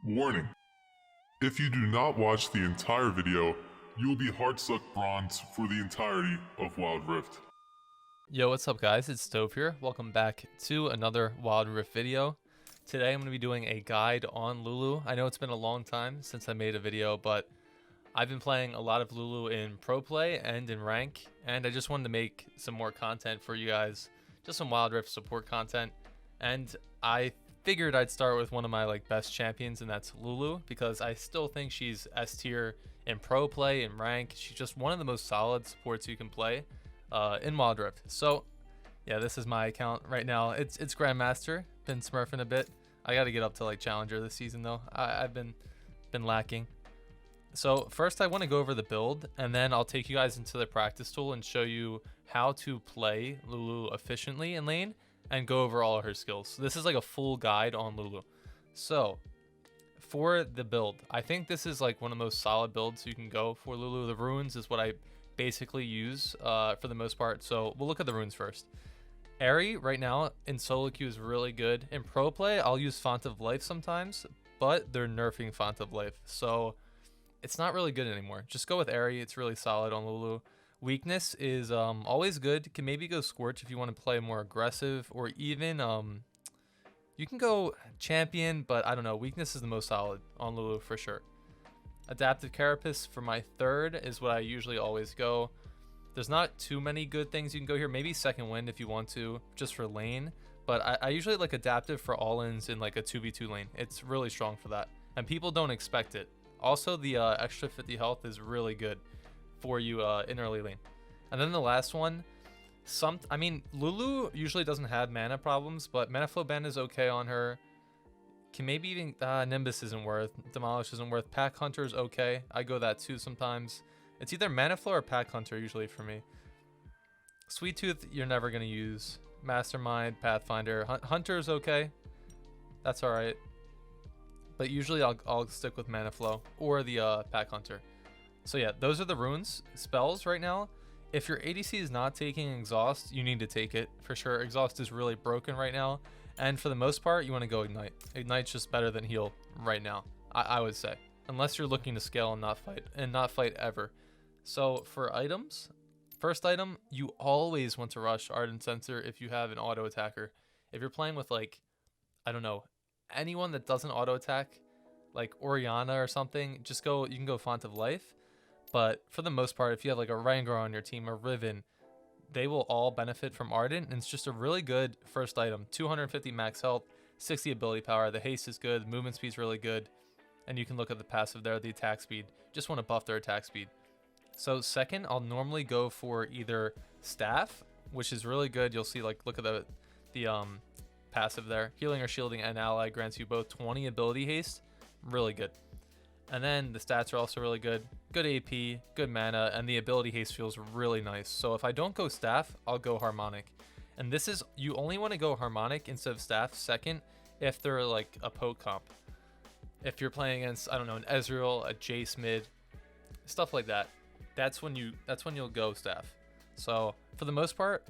Warning: if you do not watch the entire video, you will be hard-sucked bronze for the entirety of Wild Rift. Yo, what's up guys? It's Stove here. Welcome back to another Wild Rift video. Today I'm going to be doing a guide on Lulu. I know it's been a long time since I made a video, but I've been playing a lot of Lulu in pro play and in rank, and I just wanted to make some more content for you guys, just some Wild Rift support content. And I figured I'd start with one of my best champions, and that's Lulu, because I still think she's S tier in pro play and rank. She's just one of the most solid supports you can play in Wild Rift. So yeah, this is my account right now. It's Grandmaster. Been smurfing a bit. I got to get up to Challenger this season though. I've been lacking. So first I want to go over the build, and then I'll take you guys into the practice tool and show you how to play Lulu efficiently in lane and go over all of her skills. So this is like a full guide on Lulu. So for the build, I think this is one of the most solid builds you can go for Lulu. The runes is what I basically use for the most part. So we'll look at the runes first. Airy right now in solo queue is really good. In pro play, I'll use Font of Life sometimes, but they're nerfing Font of Life, so it's not really good anymore. Just go with Airy. It's really solid on Lulu. Weakness is always good. Can maybe go Scorch if you want to play more aggressive, or even you can go Champion, but I don't know. Weakness is the most solid on Lulu for sure. Adaptive Carapace for my third is what I usually always go. There's not too many good things you can go here. Maybe Second Wind if you want to, just for lane. But I usually like Adaptive for all-ins in a 2v2 lane. It's really strong for that, and people don't expect it. Also, the extra 50 health is really good for you in early lane. And then the last one, Lulu usually doesn't have mana problems, but Mana Flow Ban is okay on her. Can maybe even Nimbus isn't worth, Demolish isn't worth. Pack Hunter is okay. I go that too sometimes. It's either Mana Flow or Pack Hunter usually for me. Sweet Tooth you're never gonna use. Mastermind, Pathfinder, Hunter is okay. That's all right. But usually I'll stick with Mana Flow or the Pack Hunter. So yeah, those are the runes. Spells right now. If your ADC is not taking Exhaust, you need to take it for sure. Exhaust is really broken right now. And for the most part, you want to go Ignite. Ignite's just better than Heal right now, I would say. Unless you're looking to scale and not fight ever. So for items, first item, you always want to rush Ardent Sensor if you have an auto attacker. If you're playing with I don't know, anyone that doesn't auto attack, like Orianna or something, you can go Font of Life. But for the most part, if you have a Rengar on your team or Riven, they will all benefit from Ardent, and it's just a really good first item. 250 max health, 60 ability power, the haste is good, movement speed's really good, and you can look at the passive there, the attack speed. Just want to buff their attack speed. So second, I'll normally go for either Staff, which is really good. You'll see look at the passive there. Healing or shielding an ally grants you both 20 ability haste. Really good. And then the stats are also really good. Good AP, good mana, and the ability haste feels really nice. So if I don't go Staff, I'll go Harmonic. And this is, you only want to go Harmonic instead of Staff second if they're a poke comp. If you're playing against, I don't know, an Ezreal, a Jace mid, stuff like that, that's when you'll go Staff. So for the most part,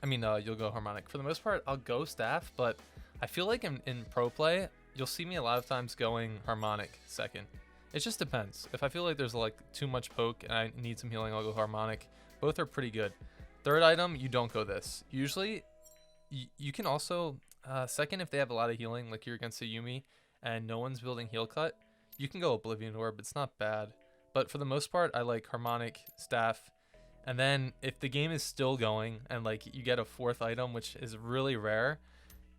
you'll go Harmonic. For the most part, I'll go Staff, but I feel like in pro play, you'll see me a lot of times going Harmonic second. It just depends. If I feel like there's too much poke and I need some healing, I'll go Harmonic. Both are pretty good. Third item, you don't go this. Usually, you can also, second if they have a lot of healing, like you're against a Yuumi and no one's building heal cut, you can go Oblivion Orb. It's not bad. But for the most part, I like Harmonic, Staff. And then if the game is still going and you get a fourth item, which is really rare,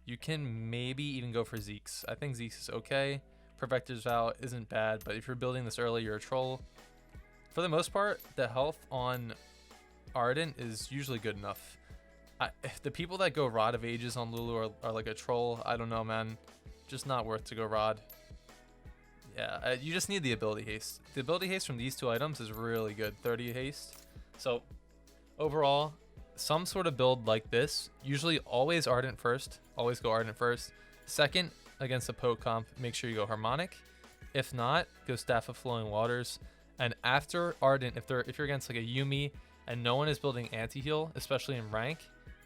you can maybe even go for Zeke's. I think Zeke's is okay. Perfector's Vow isn't bad, but if you're building this early, you're a troll. For the most part, the health on Ardent is usually good enough. If the people that go Rod of Ages on Lulu are like a troll, I don't know, man. Just not worth to go Rod. Yeah, you just need the ability haste. The ability haste from these two items is really good. 30 haste. So overall, some sort of build like this, usually always Ardent first. Always go Ardent first. Second, against a poke comp, make sure you go Harmonic. If not, go Staff of Flowing Waters. And after Ardent, if you're against a Yuumi and no one is building anti-heal, especially in rank,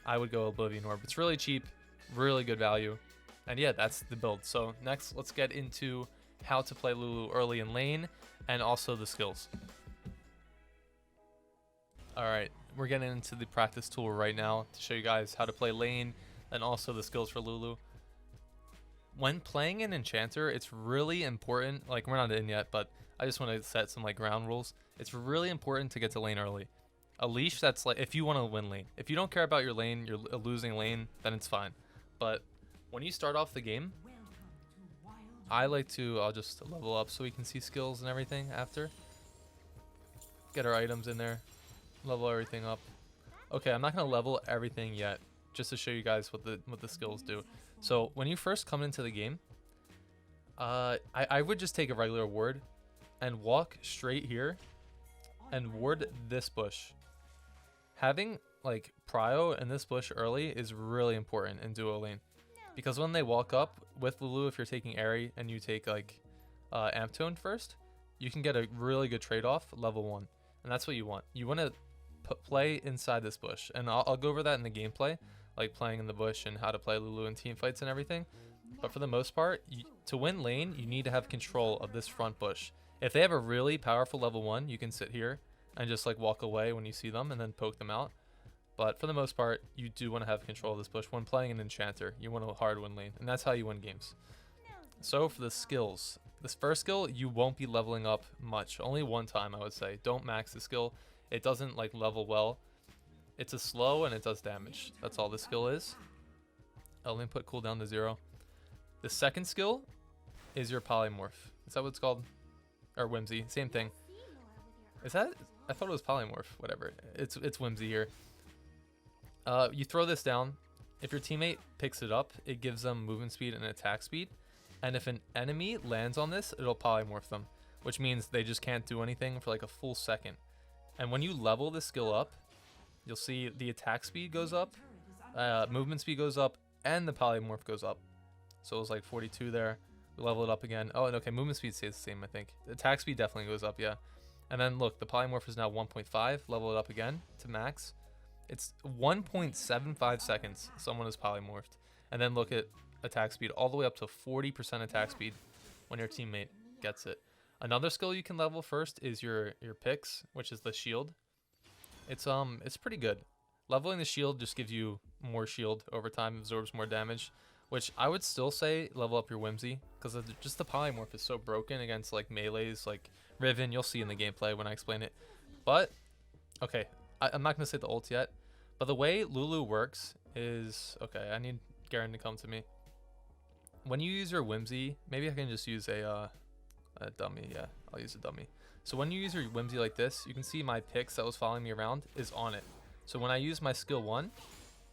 I would go Oblivion Orb. It's really cheap, really good value. And yeah, that's the build. So next, let's get into how to play Lulu early in lane, and also the skills. Alright, we're getting into the practice tool right now to show you guys how to play lane and also the skills for Lulu. When playing an enchanter, it's really important, like we're not in yet, but I just want to set some like ground rules. It's really important to get to lane early. A leash, that's like if you want to win lane. If you don't care about your lane, you're a losing lane, then it's fine. But when you start off the game, I like to, I'll just level up so we can see skills and everything after. Get our items in there. Level everything up. Okay, I'm not gonna level everything yet, just to show you guys what the skills do. So when you first come into the game, I would just take a regular ward and walk straight here and ward this bush. Having like prio in this bush early is really important in duo lane, because when they walk up with Lulu, if you're taking Airy and you take like Amp Tone first, you can get a really good trade-off level 1, and that's what you want. You want to play inside this bush, and I'll go over that in the gameplay, like playing in the bush and how to play Lulu in team fights and everything. But for the most part, to win lane, you need to have control of this front bush. If they have a really powerful level 1, you can sit here and just like walk away when you see them and then poke them out. But for the most part, you do want to have control of this bush. When playing an enchanter, you want to hard win lane, and that's how you win games. So for the skills, this first skill, you won't be leveling up much. Only one time, I would say. Don't max the skill. It doesn't like level well. It's a slow and it does damage. That's all the skill is. Let me put cooldown to 0. The second skill is your polymorph. Is that what it's called? Or whimsy, same thing. Is that? I thought it was polymorph. Whatever. It's whimsy here. You throw this down. If your teammate picks it up, it gives them movement speed and attack speed. And if an enemy lands on this, it'll polymorph them, which means they just can't do anything for like a full second. And when you level this skill up, you'll see the attack speed goes up, movement speed goes up, and the polymorph goes up. So it was like 42 there. We level it up again. Oh, and okay, movement speed stays the same, I think. The attack speed definitely goes up, yeah. And then look, the polymorph is now 1.5. Level it up again to max. It's 1.75 seconds someone is polymorphed. And then look at attack speed all the way up to 40% attack speed when your teammate gets it. Another skill you can level first is your picks, which is the shield. It's pretty good. Leveling the shield just gives you more shield over time, absorbs more damage, which I would still say level up your whimsy, because just the polymorph is so broken against like melees like Riven. You'll see in the gameplay when I explain it. But okay, I'm not gonna say the ult yet, but the way Lulu works is, okay, I need Garen to come to me. When you use your whimsy, maybe I can just use a dummy. Yeah, I'll use a dummy. So when you use your whimsy like this, you can see my picks that was following me around is on it. So when I use my skill 1,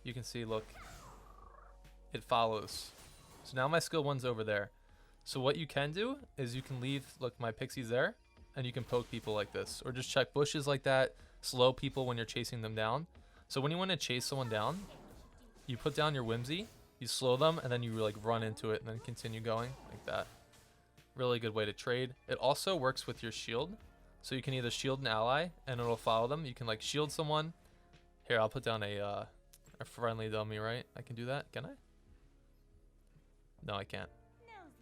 you can see, look, it follows. So now my skill 1's over there. So what you can do is you can leave, look, my pixies there, and you can poke people like this, or just check bushes like that, slow people when you're chasing them down. So when you want to chase someone down, you put down your whimsy, you slow them, and then you like run into it and then continue going like that. Really good way to trade. It also works with your shield, so you can either shield an ally and it'll follow them. You can like shield someone. Here, I'll put down a friendly dummy, right? I can do that, can I? No, I can't.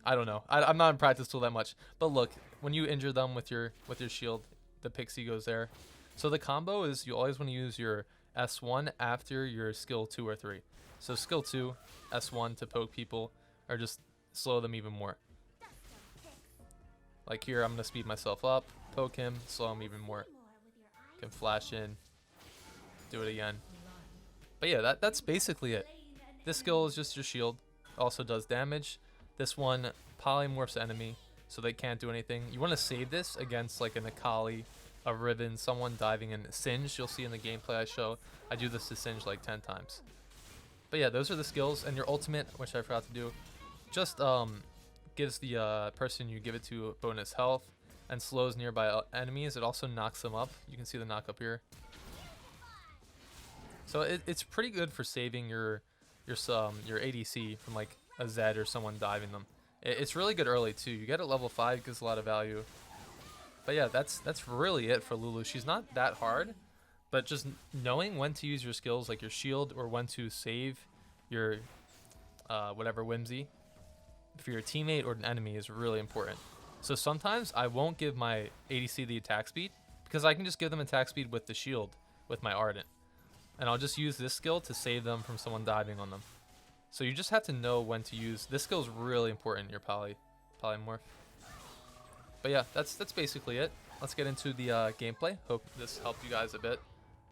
I don't know. I'm not in practice tool that much, but look, when you injure them with your shield, the pixie goes there. So the combo is you always want to use your S1 after your skill 2 or 3. So skill 2, S1 to poke people, or just slow them even more. Like here, I'm going to speed myself up, poke him, slow him even more. Can flash in, do it again. But yeah, that's basically it. This skill is just your shield. Also does damage. This one polymorphs enemy, so they can't do anything. You want to save this against like an Akali, a Riven, someone diving in. Singe, you'll see in the gameplay I show. I do this to Singe like 10 times. But yeah, those are the skills. And your ultimate, which I forgot to do, just gives the person you give it to bonus health and slows nearby enemies. It also knocks them up. You can see the knock up here. So it's pretty good for saving your ADC from like a Zed or someone diving them. It's really good early too. You get it level 5, gives a lot of value. But yeah, that's really it for Lulu. She's not that hard, but just knowing when to use your skills, like your shield, or when to save your whatever whimsy for your teammate or an enemy is really important. So sometimes I won't give my ADC the attack speed because I can just give them attack speed with the shield with my Ardent. And I'll just use this skill to save them from someone diving on them. So you just have to know when to use. This skill is really important in your polymorph. But yeah, that's basically it. Let's get into the gameplay. Hope this helped you guys a bit.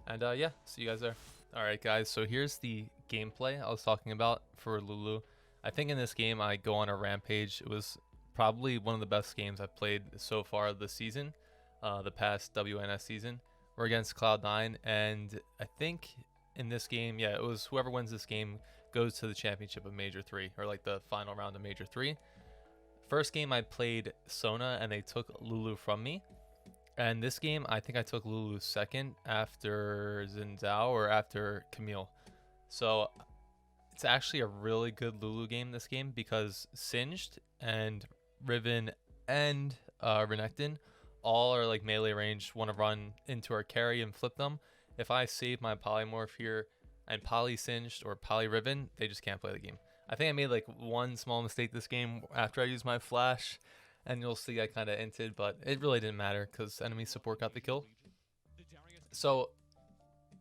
And yeah, see you guys there. Alright guys, so here's the gameplay I was talking about for Lulu. I think in this game I go on a rampage. It was probably one of the best games I've played so far this season, the past WNS season. We're against Cloud9, and I think in this game, yeah, it was whoever wins this game goes to the championship of Major 3, or like the final round of Major 3. First game I played Sona, and they took Lulu from me. And this game, I think I took Lulu second after Xin or after Camille. So it's actually a really good Lulu game this game because Singed and Riven and Renekton all are like melee range, want to run into our carry and flip them. If I save my polymorph here and poly Singed or poly Riven, they just can't play the game. I think I made like one small mistake this game after I used my flash. And you'll see I kind of inted, but it really didn't matter because enemy support got the kill. So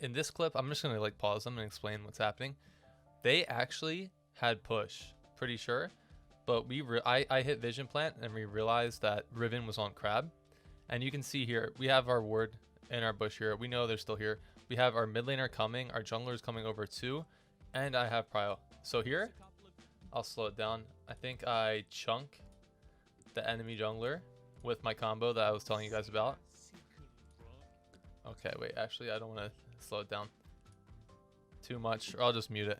in this clip, I'm just going to like pause them and explain what's happening. They actually had push, pretty sure. But I hit Vision Plant and we realized that Riven was on Crab. And you can see here, we have our ward in our bush here. We know they're still here. We have our mid laner coming. Our jungler is coming over too. And I have Prio. So here, I'll slow it down. I think I chunk the enemy jungler with my combo that I was telling you guys about. Okay, wait, actually I don't want to slow it down too much, or I'll just mute it.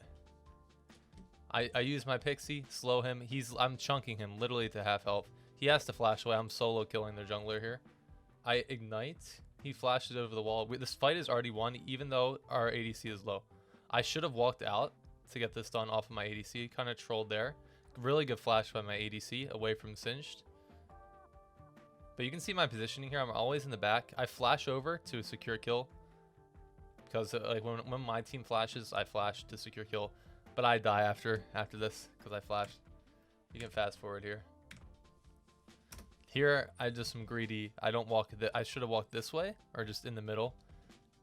I use my pixie, slow him. I'm chunking him literally to half health. He has to flash away. I'm solo killing their jungler here. I ignite. He flashes over the wall. This fight is already won, even though our ADC is low. I should have walked out to get this done off of my ADC. Kind of trolled there. Really good flash by my ADC away from Singed. But you can see my positioning here. I'm always in the back. I flash over to secure kill. Because like when my team flashes, I flash to secure kill. But I die after this because I flashed. You can fast forward here. Here, I just am greedy. I don't walk. I should have walked this way or just in the middle.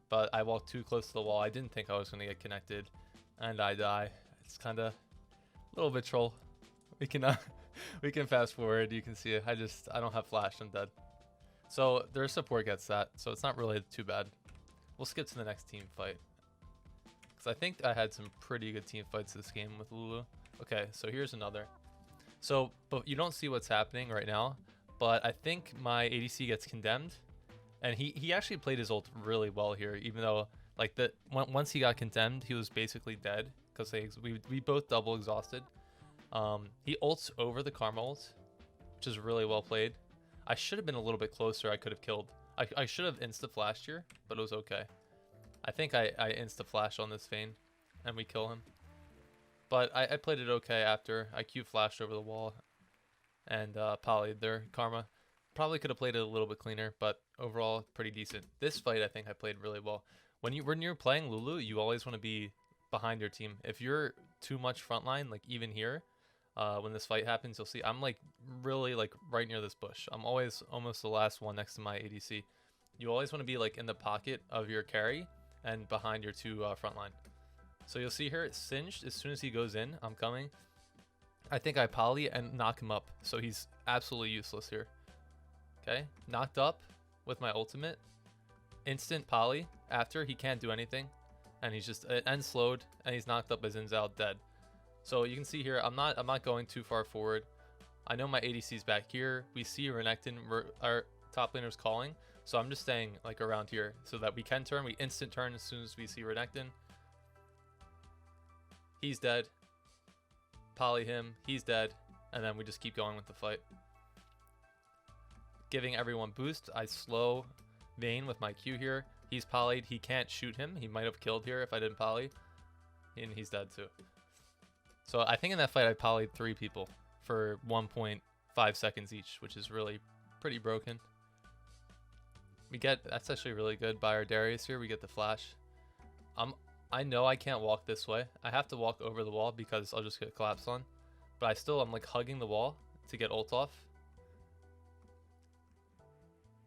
But I walked too close to the wall. I didn't think I was going to get connected. And I die. It's kind of a little bit troll. We can fast forward. You can see it. I don't have flash. I'm dead. So their support gets that. So it's not really too bad. We'll skip to the next team fight. Because I think I had some pretty good team fights this game with Lulu. Okay, so here's another. So, but you don't see what's happening right now. But I think my ADC gets condemned. And he actually played his ult really well here. Even though, like, once he got condemned, he was basically dead. Because we both double exhausted. He ults over the Karma ult, which is really well played. I should have been a little bit closer. I could have killed. I should have insta-flashed here, but it was okay. I think I insta-flashed on this Vayne, and we kill him. But I played it okay after. I Q-flashed over the wall, and polyed their Karma. Probably could have played it a little bit cleaner, but overall, pretty decent. This fight, I think I played really well. When you're playing Lulu, you always want to be behind your team. If you're too much frontline, like even here, when this fight happens, you'll see I'm like really like right near this bush. I'm always almost the last one next to my ADC. You always want to be like in the pocket of your carry and behind your two frontline. So you'll see here, Singed, as soon as he goes in, I'm coming. I think I poly and knock him up. So he's absolutely useless here. Okay, knocked up with my ultimate. Instant poly after, he can't do anything. And he's just, and slowed, and he's knocked up as Inzal dead. So you can see here, I'm not going too far forward. I know my ADC's back here. We see Renekton, our top laner's calling. So I'm just staying like around here so that we can turn. We instant turn as soon as we see Renekton. He's dead. Poly him, he's dead. And then we just keep going with the fight. Giving everyone boost. I slow Vayne with my Q here. He's polyed. He can't shoot him. He might have killed here if I didn't poly. And he's dead too. So I think in that fight I polyed 3 people for 1.5 seconds each, which is really pretty broken. That's actually really good by our Darius here. We get the flash. I know I can't walk this way. I have to walk over the wall because I'll just get collapsed on. But I'm like hugging the wall to get ult off.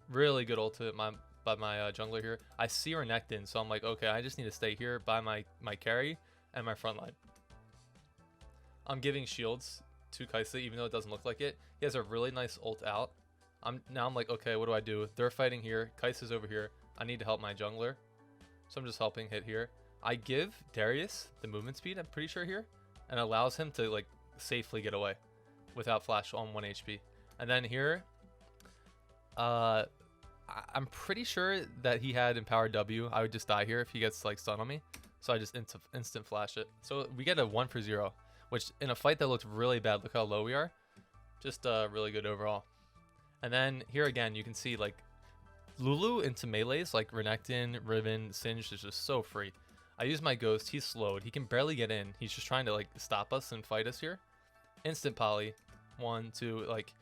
Really good ult by my jungler here. I see Renekton, so I'm like, okay, I just need to stay here by my carry and my front line. I'm giving shields to Kaisa, even though it doesn't look like it. He has a really nice ult out. Now I'm like, okay, what do I do? They're fighting here. Kaisa's over here. I need to help my jungler. So I'm just helping hit here. I give Darius the movement speed, I'm pretty sure here, and allows him to like safely get away without flash on 1 HP. And then here, I'm pretty sure that he had empowered W. I would just die here if he gets like stun on me. So I just instant flash it. So we get a 1 for 0, which in a fight that looked really bad, look how low we are. Just really good overall. And then here again, you can see like Lulu into melees like Renekton, Riven, Singed is just so free. I use my ghost. He's slowed. He can barely get in. He's just trying to like stop us and fight us here. Instant poly. 1, 2, like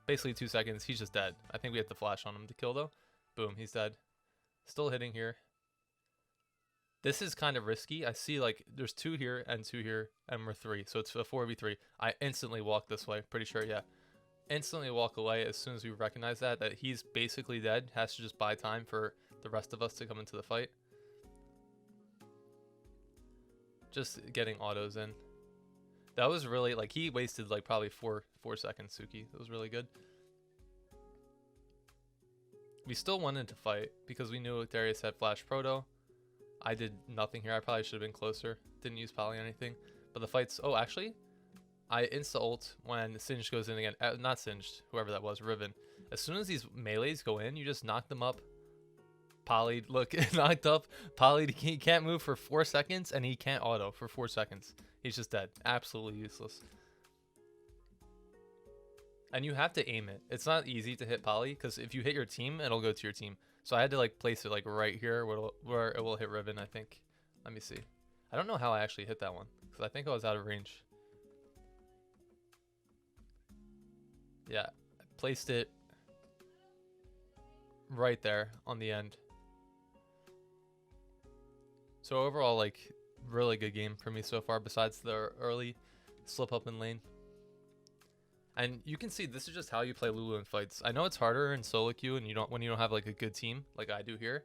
basically 2 seconds. He's just dead. I think we have to flash on him to kill though. Boom, he's dead. Still hitting here. This is kind of risky. I see like there's 2 here and 2 here and we're 3. So it's a 4v3. I instantly walk this way. Pretty sure, yeah. Instantly walk away as soon as we recognize that he's basically dead. Has to just buy time for the rest of us to come into the fight. Just getting autos in. That was really like he wasted like probably 4 seconds. Suki, that was really good. We still wanted to fight because we knew Darius had flash proto. I did nothing here. I probably should have been closer. Didn't use poly or anything. But the fight's... Oh, actually, I insta-ult when Singed goes in again. Not Singed, whoever that was, Riven. As soon as these melees go in, you just knock them up. Polyed, look, knocked up. Polyed, he can't move for 4 seconds, and he can't auto for 4 seconds. He's just dead. Absolutely useless. And you have to aim it. It's not easy to hit poly, because if you hit your team, it'll go to your team. So I had to like place it like right here where it will hit Riven, I think. Let me see. I don't know how I actually hit that one, because I think I was out of range. Yeah, I placed it right there on the end. So overall, like, really good game for me so far, besides the early slip up in lane. And you can see this is just how you play Lulu in fights. I know it's harder in solo queue and when you don't have like a good team like I do here,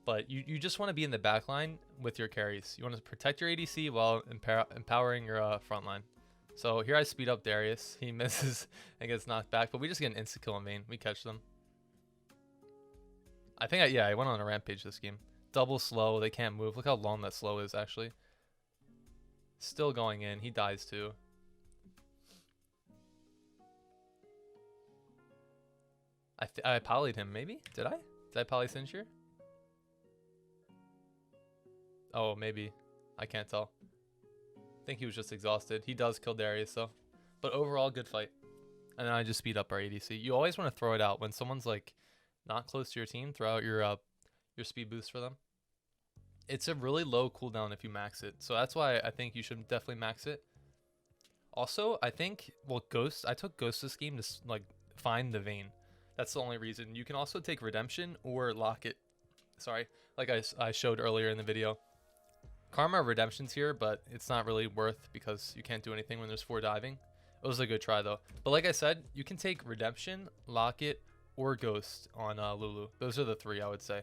but you just want to be in the back line with your carries. You want to protect your ADC while empowering your front line. So here I speed up Darius. He misses and gets knocked back, but we just get an insta kill in main. We catch them. I think I went on a rampage this game. Double slow. They can't move. Look how long that slow is actually. Still going in. He dies too. I polyed him, maybe? Did I? Did I poly Singed here? Oh, maybe. I can't tell. I think he was just exhausted. He does kill Darius, though. But overall, good fight. And then I just speed up our ADC. You always want to throw it out. When someone's, like, not close to your team, throw out your speed boost for them. It's a really low cooldown if you max it. So that's why I think you should definitely max it. Also, I think, well, Ghost. I took Ghost this game to, like, find the Vayne. That's the only reason. You can also take Redemption or Locket. Sorry, like I showed earlier in the video. Karma Redemption's here, but it's not really worth because you can't do anything when there's 4 diving. It was a good try though. But like I said, you can take Redemption, Locket, or Ghost on Lulu. Those are the 3 I would say.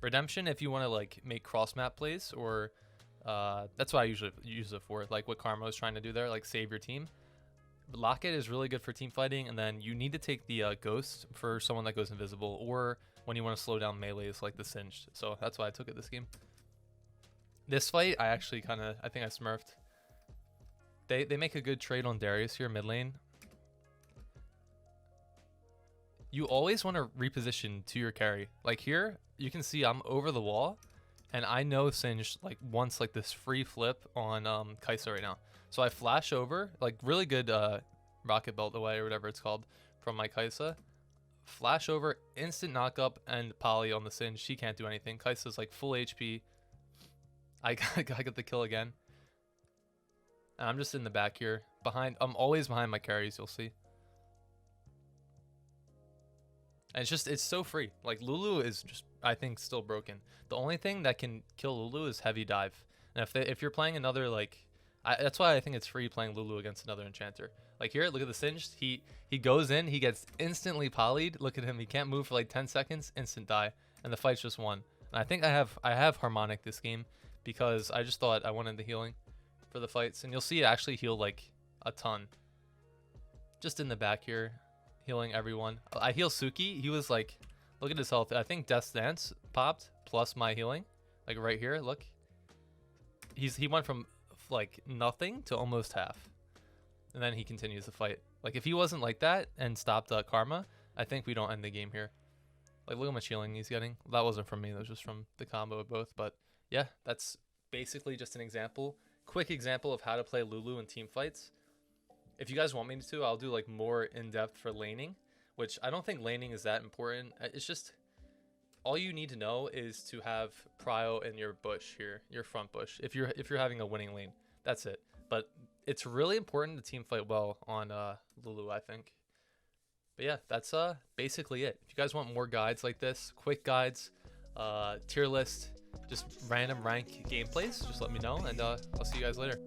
Redemption if you want to like make cross map plays, or that's what I usually use it for. Like what Karma was trying to do there, like save your team. Locket is really good for team fighting, and then you need to take the Ghost for someone that goes invisible, or when you want to slow down melees like the Singed. So that's why I took it this game. This fight, I actually I think I smurfed. They make a good trade on Darius here mid lane. You always want to reposition to your carry. Like here, you can see I'm over the wall, and I know Singed like wants like this free flip on Kaisa right now. So I flash over, like really good rocket belt away or whatever it's called from my Kaisa. Flash over, instant knock up, and poly on the Singed. She can't do anything. Kaisa's like full HP. I got the kill again. And I'm just in the back here. I'm always behind my carries, you'll see. And it's so free. Like Lulu is just, I think, still broken. The only thing that can kill Lulu is heavy dive. And if you're playing another like That's why I think it's free playing Lulu against another enchanter. Like here, look at the singed. He goes in, he gets instantly polyed. Look at him, he can't move for like 10 seconds, instant die, and the fight's just won. And I think I have harmonic this game because I just thought I wanted the healing for the fights, and you'll see it actually heal like a ton. Just in the back here, healing everyone. I heal Suki. He was like, look at his health. I think Death's Dance popped plus my healing, like right here. Look, he went from like nothing to almost half, and then he continues the fight. Like if he wasn't like that and stopped Karma, I think we don't end the game here. Like look how much healing he's getting. That wasn't from me, that was just from the combo of both. But yeah, that's basically just an example, quick example of how to play Lulu in team fights. If you guys want me to, I'll do like more in-depth for laning, which I don't think laning is that important. It's just all you need to know is to have prio in your bush here, your front bush, if you're having a winning lane. That's it. But it's really important to team fight well on Lulu, I think. But yeah, that's basically it. If you guys want more guides like this, quick guides, tier list, just random rank gameplays, just let me know, and I'll see you guys later.